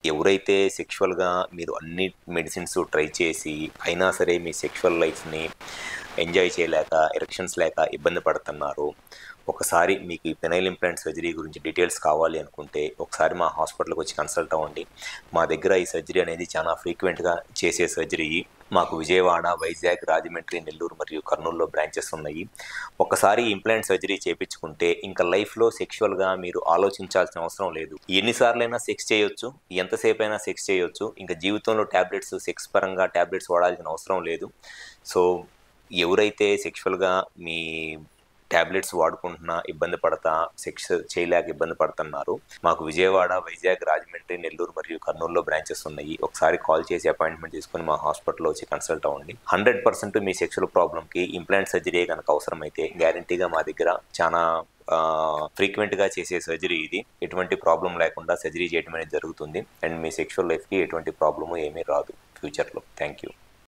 ఎవరైతే సెక్షువల్‌గా మీరు అన్ని మెడిసిన్స్ ట్రై చేసి, అయినా సరే మీ సెక్షువల్ లైఫ్‌ని ఎంజాయ్ చేయలేక, ఎరెక్షన్స్ లేక ఇబ్బంది పడుతున్నారో, ఒకసారి మీకు ఈ పెనైల్ ఇంప్లాంట్ సర్జరీ గురించి డీటెయిల్స్ కావాలి అనుకుంటే, ఒకసారి మా హాస్పిటల్‌కి వచ్చి కన్సల్ట్ అవ్వండి. మా దగ్గర ఈ సర్జరీ అనేది చాలా ఫ్రీక్వెంట్‌గా చేసే సర్జరీ. మాకు విజయవాడ, వైజాగ్, రాజమండ్రి, నెల్లూరు మరియు కర్నూలులో బ్రాంచెస్ ఉన్నాయి. ఒక్కసారి ఇంప్లాంట్ సర్జరీ చేపించుకుంటే ఇంకా లైఫ్‌లో సెక్షువల్‌గా మీరు ఆలోచించాల్సిన అవసరం లేదు. ఎన్ని సార్లైనా సెక్స్ చేయొచ్చు, ఎంతసేపైనా సెక్స్ చేయొచ్చు. ఇంకా జీవితంలో టాబ్లెట్స్ సెక్స్ పరంగా టాబ్లెట్స్ వాడాల్సిన అవసరం లేదు. సో, ఎవరైతే సెక్షువల్‌గా మీ టాబ్లెట్స్ వాడుకుంటున్నా, ఇబ్బంది పడతా, సెక్స్ చేయలేక ఇబ్బంది పడుతున్నారో, మాకు విజయవాడ, వైజాగ్, రాజమండ్రి, నెల్లూరు మరియు కర్నూలులో బ్రాంచెస్ ఉన్నాయి. ఒకసారి కాల్ చేసి అపాయింట్మెంట్ తీసుకొని మా హాస్పిటల్‌లో వచ్చి కన్సల్ట్ అవ్వండి. 100% మీ సెక్షువల్ ప్రాబ్లమ్‌కి ఇంప్లాంట్ సర్జరీయే గనక అవసరమైతే గ్యారంటీగా మా దగ్గర చానా ఫ్రీక్వెంట్‌గా చేసే సర్జరీ ఇది. ఎటువంటి ప్రాబ్లమ్ లేకుండా సర్జరీ చేయడం అనేది జరుగుతుంది. అండ్ మీ సెక్షువల్ లైఫ్‌కి ఎటువంటి ప్రాబ్లమ్ ఏమీ రాదు ఫ్యూచర్‌లో. Thank you.